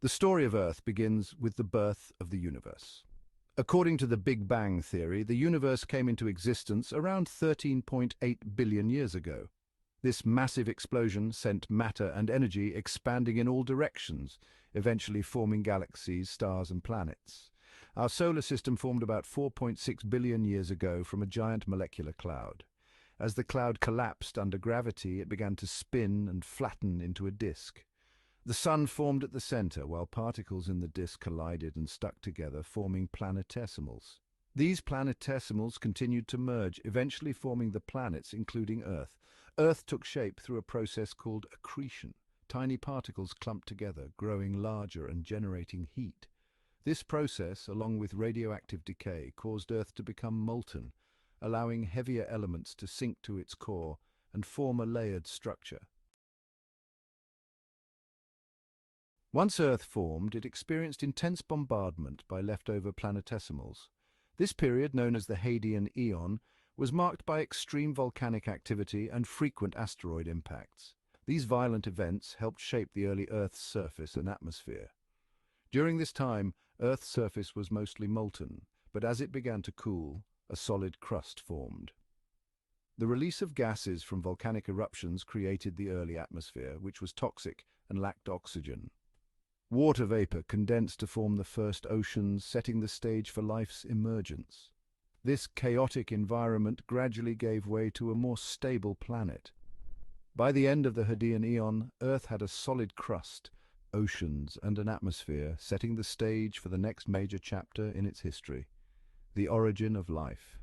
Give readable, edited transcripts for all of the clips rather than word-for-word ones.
The story of Earth begins with the birth of the universe. According to the Big Bang theory, the universe came into existence around 13.8 billion years ago. This massive explosion sent matter and energy expanding in all directions, eventually forming galaxies, stars, and planets. Our solar system formed about 4.6 billion years ago from a giant molecular cloud. As the cloud collapsed under gravity, it began to spin and flatten into a disk. The Sun formed at the center, while particles in the disk collided and stuck together, forming planetesimals. These planetesimals continued to merge, eventually forming the planets, including Earth. Earth took shape through a process called accretion. Tiny particles clumped together, growing larger and generating heat. This process, along with radioactive decay, caused Earth to become molten, allowing heavier elements to sink to its core and form a layered structure. Once Earth formed, it experienced intense bombardment by leftover planetesimals. This period, known as the Hadean Eon, was marked by extreme volcanic activity and frequent asteroid impacts. These violent events helped shape the early Earth's surface and atmosphere. During this time, Earth's surface was mostly molten, but as it began to cool, a solid crust formed. The release of gases from volcanic eruptions created the early atmosphere, which was toxic and lacked oxygen. Water vapor condensed to form the first oceans, setting the stage for life's emergence. This chaotic environment gradually gave way to a more stable planet. By the end of the Hadean Eon, Earth had a solid crust, oceans, and an atmosphere, setting the stage for the next major chapter in its history: the origin of life.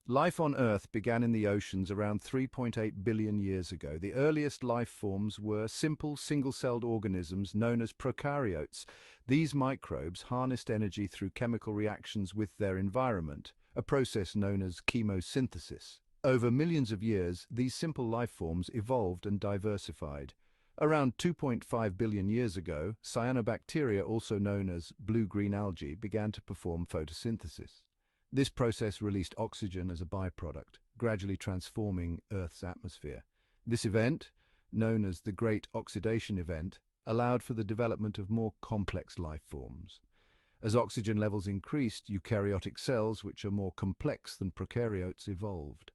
Life on Earth began in the oceans around 3.8 billion years ago. The earliest life forms were simple single-celled organisms known as prokaryotes. These microbes harnessed energy through chemical reactions with their environment, a process known as chemosynthesis. Over millions of years, these simple life forms evolved and diversified. Around 2.5 billion years ago, cyanobacteria, also known as blue-green algae, began to perform photosynthesis. This process released oxygen as a byproduct, gradually transforming Earth's atmosphere. This event, known as the Great Oxidation Event, allowed for the development of more complex life forms. As oxygen levels increased, eukaryotic cells, which are more complex than prokaryotes, evolved.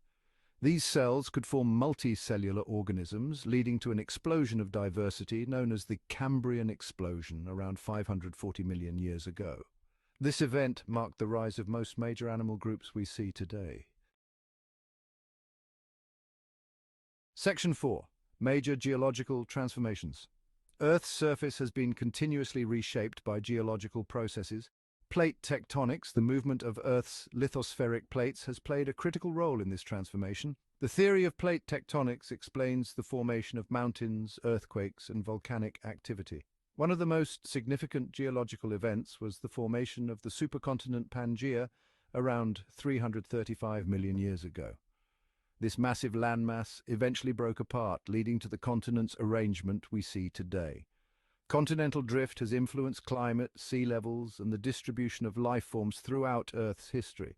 These cells could form multicellular organisms, leading to an explosion of diversity known as the Cambrian explosion around 540 million years ago. This event marked the rise of most major animal groups we see today. Section 4. Major geological transformations. Earth's surface has been continuously reshaped by geological processes. Plate tectonics, the movement of Earth's lithospheric plates, has played a critical role in this transformation. The theory of plate tectonics explains the formation of mountains, earthquakes, and volcanic activity. One of the most significant geological events was the formation of the supercontinent Pangaea around 335 million years ago. This massive landmass eventually broke apart, leading to the continent's arrangement we see today. Continental drift has influenced climate, sea levels, and the distribution of life forms throughout Earth's history.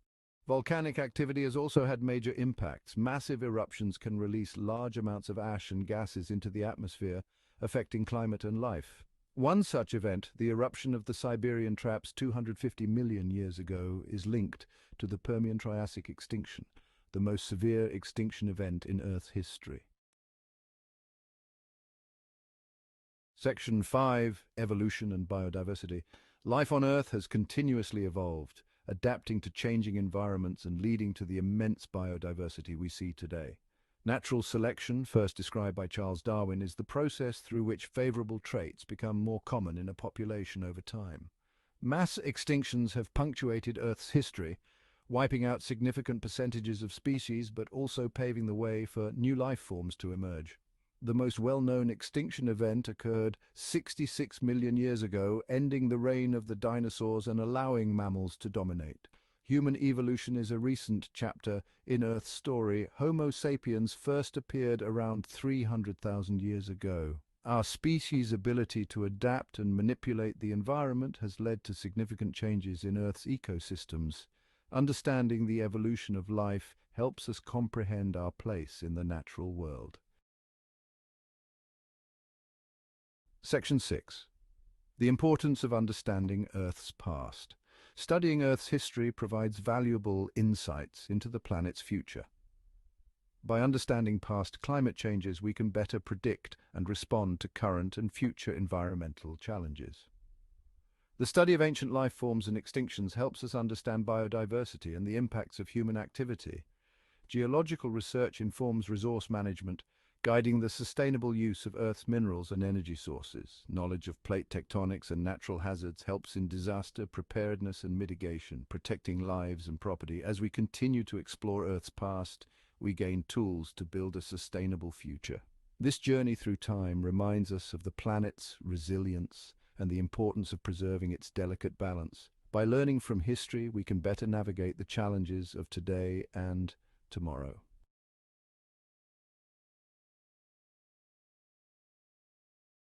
Volcanic activity has also had major impacts. Massive eruptions can release large amounts of ash and gases into the atmosphere, affecting climate and life. One such event, the eruption of the Siberian Traps 250 million years ago, is linked to the Permian-Triassic extinction, the most severe extinction event in Earth's history. Section 5. Evolution and Biodiversity. Life on Earth has continuously evolved, adapting to changing environments and leading to the immense biodiversity we see today. Natural selection, first described by Charles Darwin, is the process through which favorable traits become more common in a population over time. Mass extinctions have punctuated Earth's history, wiping out significant percentages of species but also paving the way for new life forms to emerge. The most well-known extinction event occurred 66 million years ago, ending the reign of the dinosaurs and allowing mammals to dominate. Human evolution is a recent chapter in Earth's story. Homo sapiens first appeared around 300,000 years ago. Our species' ability to adapt and manipulate the environment has led to significant changes in Earth's ecosystems. Understanding the evolution of life helps us comprehend our place in the natural world. Section 6. The importance of understanding Earth's past. Studying Earth's history provides valuable insights into the planet's future. By understanding past climate changes, we can better predict and respond to current and future environmental challenges. The study of ancient life forms and extinctions helps us understand biodiversity and the impacts of human activity. Geological research informs resource management, guiding the sustainable use of Earth's minerals and energy sources. Knowledge of plate tectonics and natural hazards helps in disaster preparedness and mitigation, protecting lives and property. As we continue to explore Earth's past, we gain tools to build a sustainable future. This journey through time reminds us of the planet's resilience and the importance of preserving its delicate balance. By learning from history, we can better navigate the challenges of today and tomorrow.